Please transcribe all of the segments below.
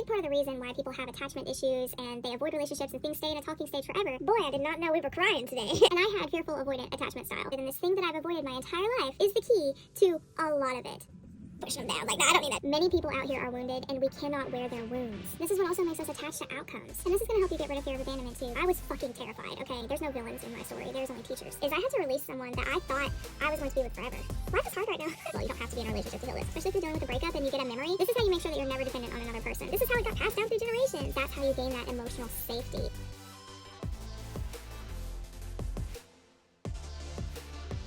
big part of the reason why people have attachment issues and they avoid relationships and things stay in a talking stage forever. Boy, I did not know we were crying today. And I had fearful avoidant attachment style. And this thing that I've avoided my entire life is the key to a lot of it. Push them down like that. I don't need that. Many people out here are wounded, and we cannot wear their wounds. This is what also makes us attached to outcomes. And this is going to help you get rid of fear of abandonment too. I was fucking terrified, okay? There's no villains in my story. There's only teachers. I had to release someone that I thought I was going to be with forever. Life is hard right now. Well, you don't have to be in a relationship to heal this. Especially if you're dealing with a breakup and you get a memory. This is how you make sure that you're never dependent on another person. This is how it got passed down through generations. That's how you gain that emotional safety.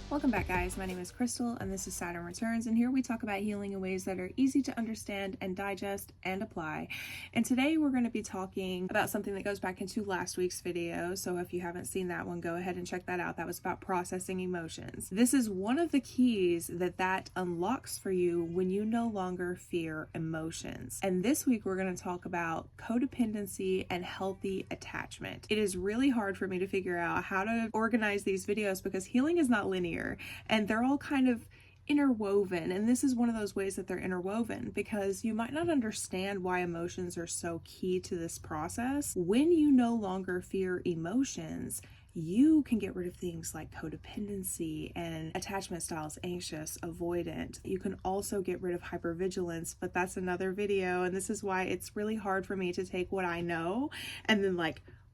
Welcome back, guys. My name is Crystal and this is Saturn Returns, and here we talk about healing in ways that are easy to understand and digest and apply. And today we're going to be talking about something that goes back into last week's video, so if you haven't seen that one, go ahead and check that out. That was about processing emotions. This is one of the keys that unlocks for you when you no longer fear emotions. And this week we're going to talk about codependency and healthy attachment. It is really hard for me to figure out how to organize these videos because healing is not linear. And they're all kind of interwoven, and this is one of those ways that they're interwoven because you might not understand why emotions are so key to this process. When you no longer fear emotions, you can get rid of things like codependency and attachment styles, anxious, avoidant. You can also get rid of hypervigilance, but that's another video, and this is why it's really hard for me to take what I know and then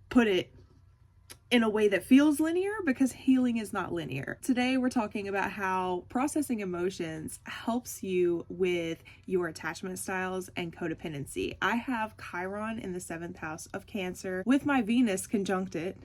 put it in a way that feels linear, because healing is not linear. Today we're talking about how processing emotions helps you with your attachment styles and codependency. I have Chiron in the 7th house of Cancer with my Venus conjunct it.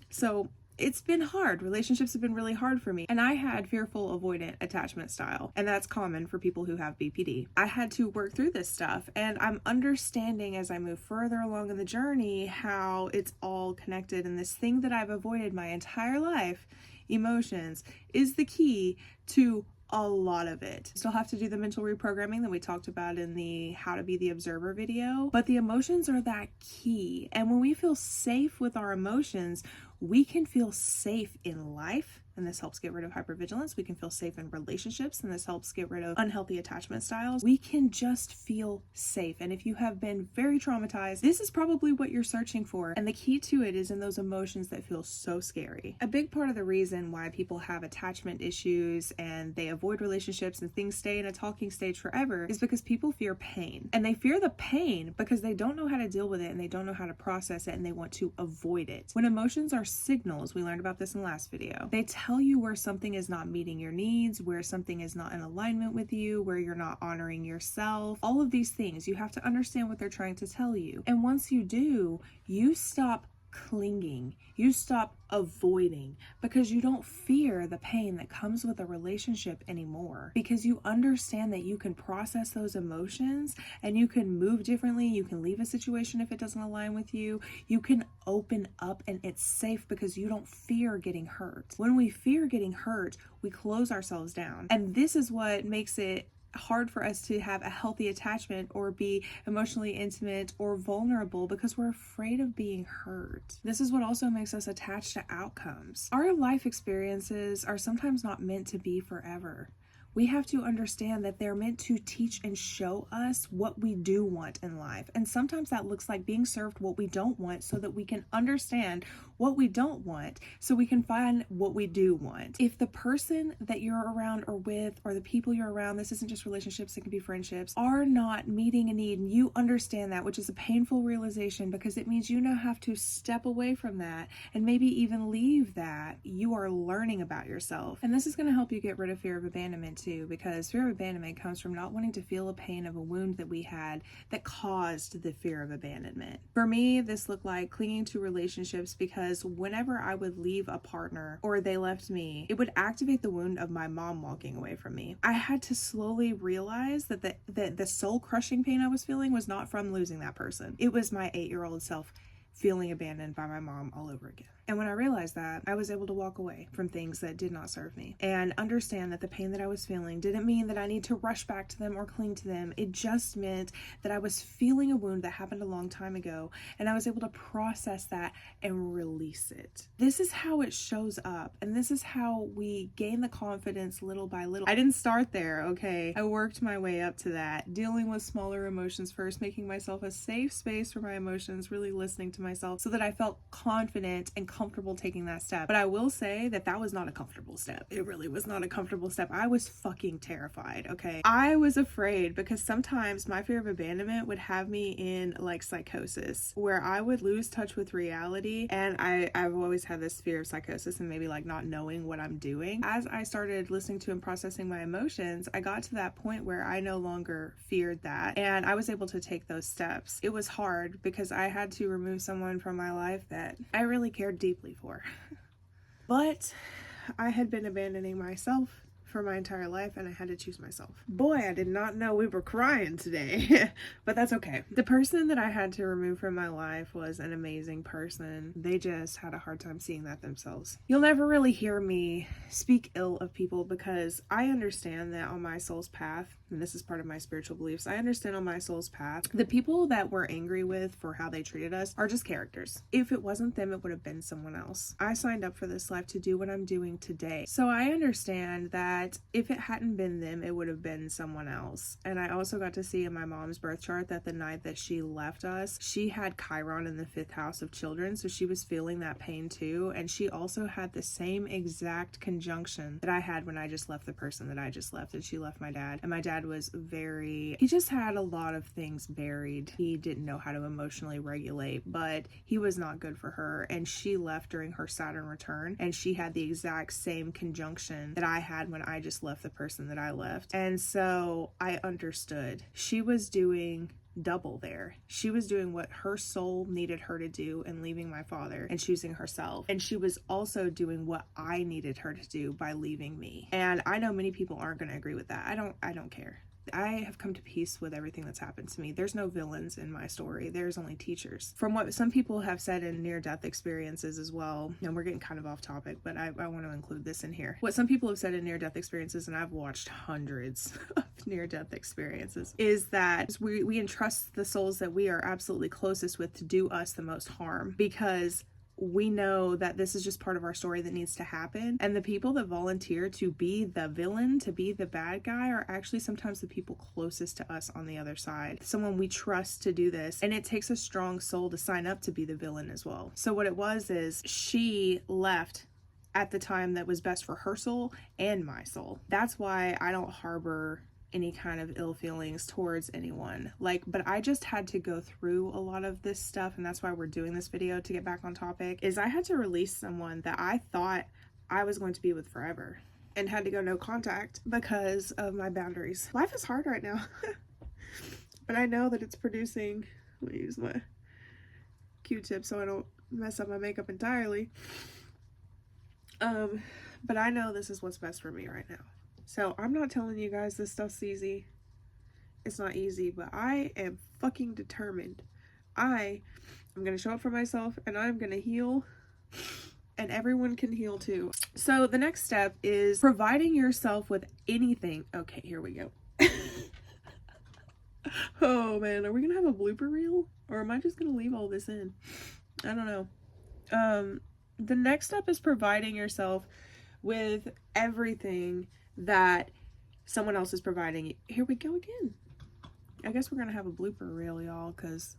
So it's been hard. Relationships have been really hard for me. And I had fearful avoidant attachment style. And that's common for people who have BPD. I had to work through this stuff. And I'm understanding as I move further along in the journey how it's all connected. And this thing that I've avoided my entire life, emotions, is the key to a lot of it. Still have to do the mental reprogramming that we talked about in the How to Be the Observer video, but the emotions are that key. And when we feel safe with our emotions, we can feel safe in life, and this helps get rid of hypervigilance. We can feel safe in relationships, and this helps get rid of unhealthy attachment styles. We can just feel safe. And if you have been very traumatized, this is probably what you're searching for. And the key to it is in those emotions that feel so scary. A big part of the reason why people have attachment issues and they avoid relationships and things stay in a talking stage forever is because people fear pain. And they fear the pain because they don't know how to deal with it and they don't know how to process it and they want to avoid it. When emotions are signals, we learned about this in the last video, they tell you where something is not meeting your needs, where something is not in alignment with you, where you're not honoring yourself. All of these things, you have to understand what they're trying to tell you. And once you do, you stop clinging, you stop avoiding, because you don't fear the pain that comes with a relationship anymore, because you understand that you can process those emotions and you can move differently. You can leave a situation if it doesn't align with you. You can open up and it's safe because you don't fear getting hurt. When we fear getting hurt, we close ourselves down, and this is what makes it hard for us to have a healthy attachment or be emotionally intimate or vulnerable, because we're afraid of being hurt. This is what also makes us attached to outcomes. Our life experiences are sometimes not meant to be forever. We have to understand that they're meant to teach and show us what we do want in life. And sometimes that looks like being served what we don't want so that we can understand what we don't want so we can find what we do want. If the person that you're around or with, or the people you're around, this isn't just relationships, it can be friendships, are not meeting a need, and you understand that, which is a painful realization because it means you now have to step away from that and maybe even leave that, you are learning about yourself. And this is going to help you get rid of fear of abandonment too, because fear of abandonment comes from not wanting to feel the pain of a wound that we had that caused the fear of abandonment. For me, this looked like clinging to relationships because whenever I would leave a partner or they left me, it would activate the wound of my mom walking away from me. I had to slowly realize that the soul crushing pain I was feeling was not from losing that person. It was my 8-year-old self feeling abandoned by my mom all over again. And when I realized that, I was able to walk away from things that did not serve me and understand that the pain that I was feeling didn't mean that I need to rush back to them or cling to them. It just meant that I was feeling a wound that happened a long time ago, and I was able to process that and release it. This is how it shows up, and this is how we gain the confidence little by little. I didn't start there, okay? I worked my way up to that, dealing with smaller emotions first, making myself a safe space for my emotions, really listening to myself so that I felt confident and comfortable taking that step. But I will say that that was not a comfortable step. It really was not a comfortable step. I was fucking terrified, okay? I was afraid because sometimes my fear of abandonment would have me in like psychosis where I would lose touch with reality, and I've always had this fear of psychosis and maybe like not knowing what I'm doing. As I started listening to and processing my emotions, I got to that point where I no longer feared that, and I was able to take those steps. It was hard because I had to remove someone from my life that I really cared deeply for. But I had been abandoning myself for my entire life, and I had to choose myself. Boy, I did not know we were crying today, but that's okay. The person that I had to remove from my life was an amazing person. They just had a hard time seeing that themselves. You'll never really hear me speak ill of people because I understand that on my soul's path, and this is part of my spiritual beliefs, I understand on my soul's path, the people that we're angry with for how they treated us are just characters. If it wasn't them, it would have been someone else. I signed up for this life to do what I'm doing today. So I understand that if it hadn't been them, it would have been someone else. And I also got to see in my mom's birth chart that the night that she left us, she had Chiron in the 5th house of children, so she was feeling that pain too. And she also had the same exact conjunction that I had when I just left the person that I just left, and she left my dad. And my dad was he just had a lot of things buried. He didn't know how to emotionally regulate, but he was not good for her. And she left during her Saturn return, and she had the exact same conjunction that I had when I just left the person that I left. And so I understood. She was doing double there. She was doing what her soul needed her to do and leaving my father and choosing herself. And she was also doing what I needed her to do by leaving me. And I know many people aren't going to agree with that. I don't care. I have come to peace with everything that's happened to me. There's no villains in my story. There's only teachers. From what some people have said in near-death experiences as well, and we're getting kind of off topic, but I want to include this in here. What some people have said in near-death experiences, and I've watched hundreds of near-death experiences, is that we entrust the souls that we are absolutely closest with to do us the most harm, because we know that this is just part of our story that needs to happen. And the people that volunteer to be the villain, to be the bad guy, are actually sometimes the people closest to us on the other side. Someone we trust to do this. And it takes a strong soul to sign up to be the villain as well. So what it was is she left at the time that was best for her soul and my soul. That's why I don't harbor any kind of ill feelings towards anyone. But I just had to go through a lot of this stuff, and that's why we're doing this video, to get back on topic, is I had to release someone that I thought I was going to be with forever and had to go no contact because of my boundaries. Life is hard right now, but I know that it's producing, let me use my Q-tip so I don't mess up my makeup entirely. But I know this is what's best for me right now. So I'm not telling you guys this stuff's easy. It's not easy, but I am fucking determined. I'm going to show up for myself, and I'm going to heal, and everyone can heal too. So the next step is providing yourself with anything. Okay, here we go. Oh man, are we going to have a blooper reel? Or am I just going to leave all this in? I don't know. The next step is providing yourself with everything that someone else is providing. Here we go again. I guess we're gonna have a blooper reel, y'all,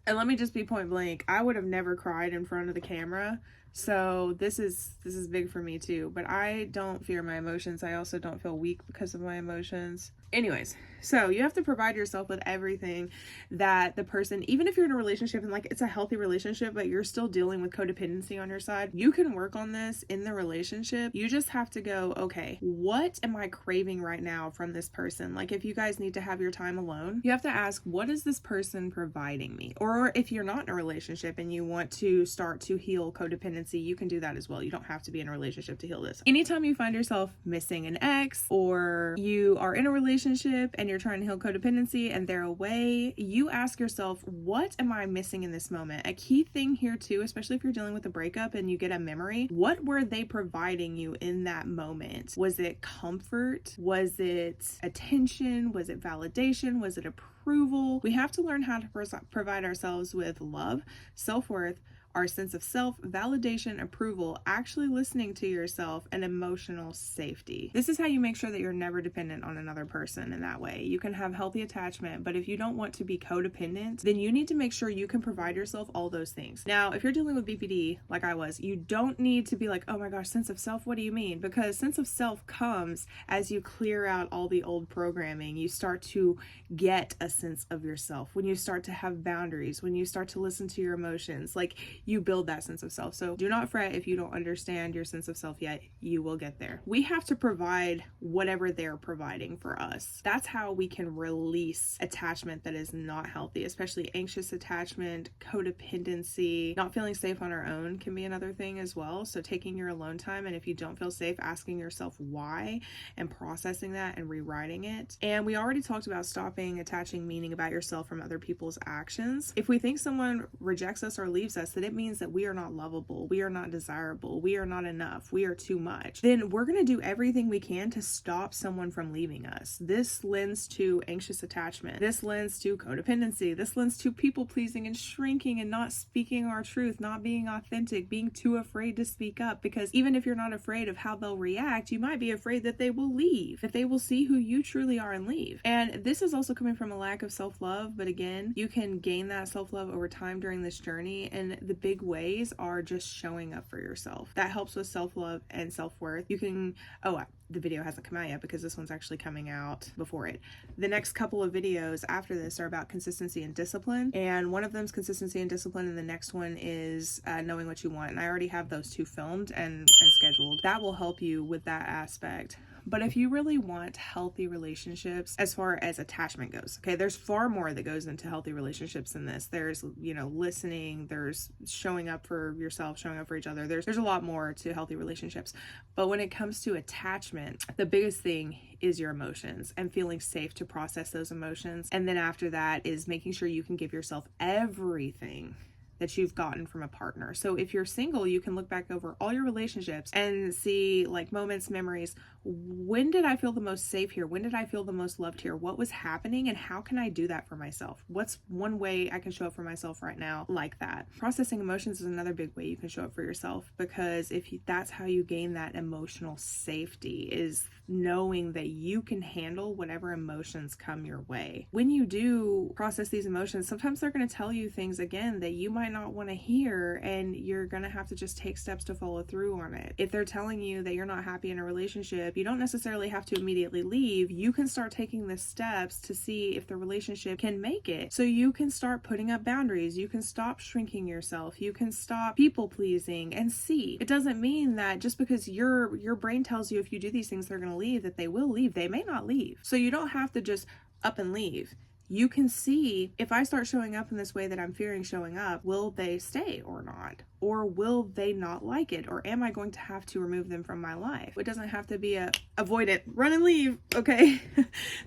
and let me just be point blank, I would have never cried in front of the camera, so this is big for me too. But I don't fear my emotions. I also don't feel weak because of my emotions. Anyways, so you have to provide yourself with everything that the person, even if you're in a relationship and it's a healthy relationship, but you're still dealing with codependency on your side, you can work on this in the relationship. You just have to go, okay, what am I craving right now from this person? If you guys need to have your time alone, you have to ask, what is this person providing me? Or if you're not in a relationship and you want to start to heal codependency, you can do that as well. You don't have to be in a relationship to heal this. Anytime you find yourself missing an ex, or you are in a relationship relationship and you're trying to heal codependency and they're away, you ask yourself, what am I missing in this moment? A key thing here too, especially if you're dealing with a breakup and you get a memory, what were they providing you in that moment? Was it comfort? Was it attention? Was it validation? Was it approval? We have to learn how to provide ourselves with love, self-worth, our sense of self, validation, approval, actually listening to yourself, and emotional safety. This is how you make sure that you're never dependent on another person in that way. You can have healthy attachment, but if you don't want to be codependent, then you need to make sure you can provide yourself all those things. Now, if you're dealing with BPD, like I was, you don't need to be like, oh my gosh, sense of self, what do you mean? Because sense of self comes as you clear out all the old programming. You start to get a sense of yourself. When you start to have boundaries, when you start to listen to your emotions, like, you build that sense of self. So do not fret if you don't understand your sense of self yet. You will get there. We have to provide whatever they're providing for us. That's how we can release attachment that is not healthy, especially anxious attachment, codependency. Not feeling safe on our own can be another thing as well. So taking your alone time, and if you don't feel safe, asking yourself why and processing that and rewriting it. And we already talked about stopping attaching meaning about yourself from other people's actions. If we think someone rejects us or leaves us, that it means that we are not lovable, we are not desirable, we are not enough, we are too much, then we're going to do everything we can to stop someone from leaving us. This lends to anxious attachment. This lends to codependency. This lends to people pleasing and shrinking and not speaking our truth, not being authentic, being too afraid to speak up. Because even if you're not afraid of how they'll react, you might be afraid that they will leave, that they will see who you truly are and leave. And this is also coming from a lack of self-love. But again, you can gain that self-love over time during this journey. And the big ways are just showing up for yourself. That helps with self-love and self-worth. You can, the video hasn't come out yet because this one's actually coming out before it. The next couple of videos after this are about consistency and discipline. And one of them is consistency and discipline, and the next one is knowing what you want. And I already have those two filmed and scheduled. That will help you with that aspect. But if you really want healthy relationships as far as attachment goes, okay, there's far more that goes into healthy relationships than this. There's, listening, there's showing up for yourself, showing up for each other. There's a lot more to healthy relationships. But when it comes to attachment, the biggest thing is your emotions and feeling safe to process those emotions. And then after that is making sure you can give yourself everything that you've gotten from a partner. So if you're single, you can look back over all your relationships and see like moments, memories. When did I feel the most safe here? When did I feel the most loved here? What was happening and how can I do that for myself? What's one way I can show up for myself right now like that? Processing emotions is another big way you can show up for yourself, because that's how you gain that emotional safety, is knowing that you can handle whatever emotions come your way. When you do process these emotions, sometimes they're going to tell you things again that you might not want to hear, and you're going to have to just take steps to follow through on it. If they're telling you that you're not happy in a relationship, you don't necessarily have to immediately leave. You can start taking the steps to see if the relationship can make it. So you can start putting up boundaries. You can stop shrinking yourself. You can stop people pleasing and see. It doesn't mean that just because your brain tells you if you do these things they're going to leave, that they will leave. They may not leave. So you don't have to just up and leave. You can see, if I start showing up in this way that I'm fearing showing up, will they stay or not? Or will they not like it? Or am I going to have to remove them from my life? It doesn't have to be a avoidant, run and leave, okay?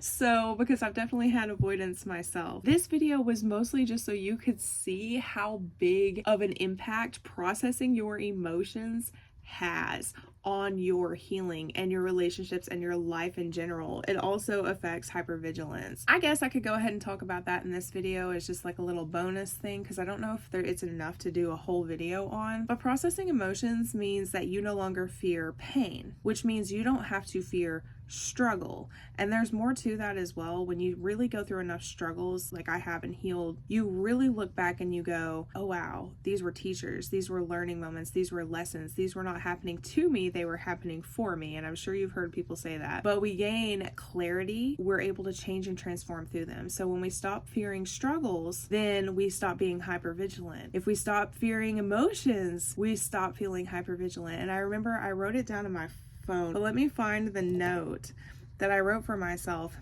So, because I've definitely had avoidance myself. This video was mostly just so you could see how big of an impact processing your emotions has on your healing and your relationships and your life in general. It also affects hypervigilance. I guess I could go ahead and talk about that in this video as just like a little bonus thing, because I don't know if it's enough to do a whole video on. But processing emotions means that you no longer fear pain, which means you don't have to fear struggle. And there's more to that as well. When you really go through enough struggles like I have and healed, you really look back and you go, oh wow, these were teachers, these were learning moments, these were lessons, these were not happening to me, they were happening for me. And I'm sure you've heard people say that. But we gain clarity, we're able to change and transform through them. So when we stop fearing struggles, then we stop being hypervigilant. If we stop fearing emotions, we stop feeling hypervigilant. And I remember I wrote it down in my phone, but let me find the note that I wrote for myself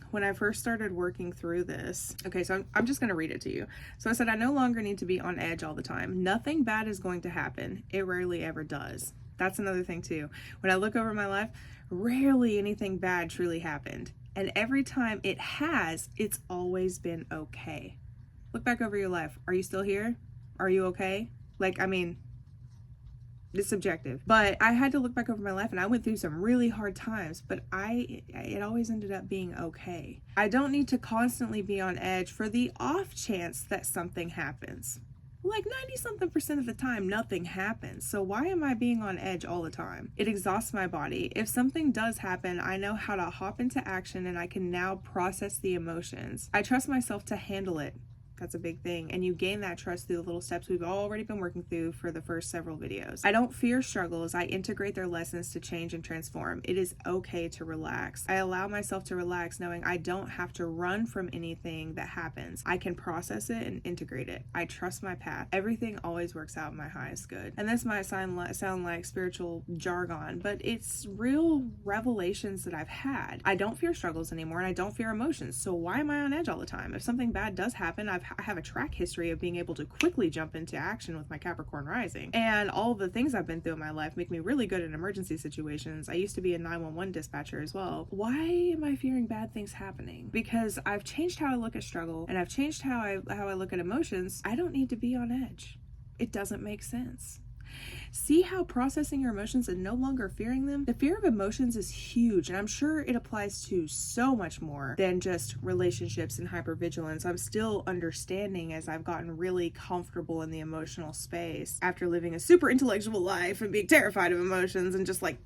when I first started working through this. Okay, so I'm just going to read it to you. So I said, I no longer need to be on edge all the time. Nothing bad is going to happen. It rarely ever does. That's another thing too. When I look over my life, Rarely anything bad truly happened. And every time it has, it's always been okay. Look back over your life. Are you still here? Are you okay? It's subjective. But I had to look back over my life and I went through some really hard times, but it always ended up being okay. I don't need to constantly be on edge for the off chance that something happens. Like 90-something% of the time, nothing happens. So why am I being on edge all the time? It exhausts my body. If something does happen, I know how to hop into action and I can now process the emotions. I trust myself to handle it. That's a big thing. And you gain that trust through the little steps we've already been working through for the first several videos. I don't fear struggles. I integrate their lessons to change and transform. It is okay to relax. I allow myself to relax knowing I don't have to run from anything that happens. I can process it and integrate it. I trust my path. Everything always works out in my highest good. And this might sound like spiritual jargon, but it's real revelations that I've had. I don't fear struggles anymore and I don't fear emotions. So why am I on edge all the time? If something bad does happen, I have a track history of being able to quickly jump into action with my Capricorn rising. And all the things I've been through in my life make me really good in emergency situations. I used to be a 911 dispatcher as well. Why am I fearing bad things happening? Because I've changed how I look at struggle and I've changed how I look at emotions. I don't need to be on edge. It doesn't make sense. See how processing your emotions and no longer fearing them? The fear of emotions is huge, and I'm sure it applies to so much more than just relationships and hypervigilance. I'm still understanding as I've gotten really comfortable in the emotional space after living a super intellectual life and being terrified of emotions and just like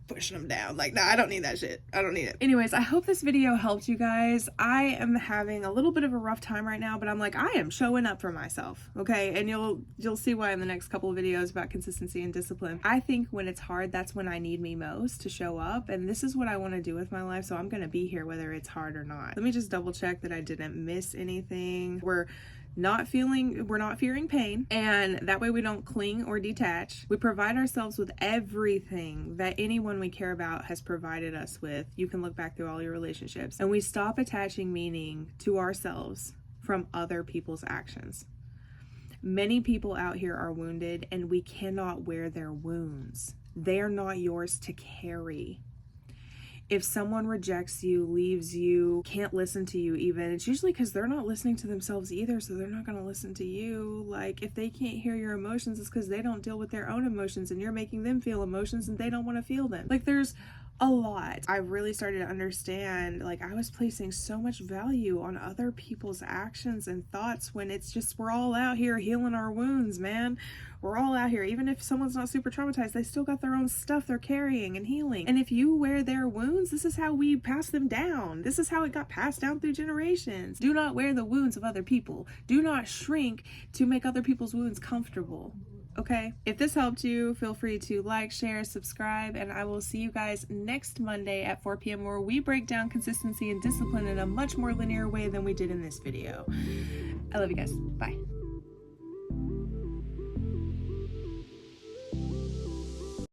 pushing them down. Like, nah, I don't need that shit. I don't need it. Anyways, I hope this video helped you guys. I am having a little bit of a rough time right now, but I'm like, I am showing up for myself, okay? And you'll see why in the next couple of videos about consistency and discipline. I think when it's hard, that's when I need me most to show up, and this is what I want to do with my life, so I'm gonna be here whether it's hard or not. Let me just double check that I didn't miss anything. We're not fearing pain, and that way we don't cling or detach. We provide ourselves with everything that anyone we care about has provided us with. You can look back through all your relationships, and we stop attaching meaning to ourselves from other people's actions. Many people out here are wounded, and we cannot wear their wounds. They are not yours to carry. If someone rejects you, leaves you, can't listen to you even, it's usually because they're not listening to themselves either, so they're not going to listen to you. Like, if they can't hear your emotions, it's because they don't deal with their own emotions, and you're making them feel emotions and they don't want to feel them. Like, there's a lot. I really started to understand, like, I was placing so much value on other people's actions and thoughts when it's just, we're all out here healing our wounds, man. We're all out here. Even if someone's not super traumatized, they still got their own stuff they're carrying and healing. And if you wear their wounds, this is how we pass them down. This is how it got passed down through generations. Do not wear the wounds of other people. Do not shrink to make other people's wounds comfortable. Okay? If this helped you, feel free to like, share, subscribe, and I will see you guys next Monday at 4 p.m. where we break down consistency and discipline in a much more linear way than we did in this video. I love you guys. Bye.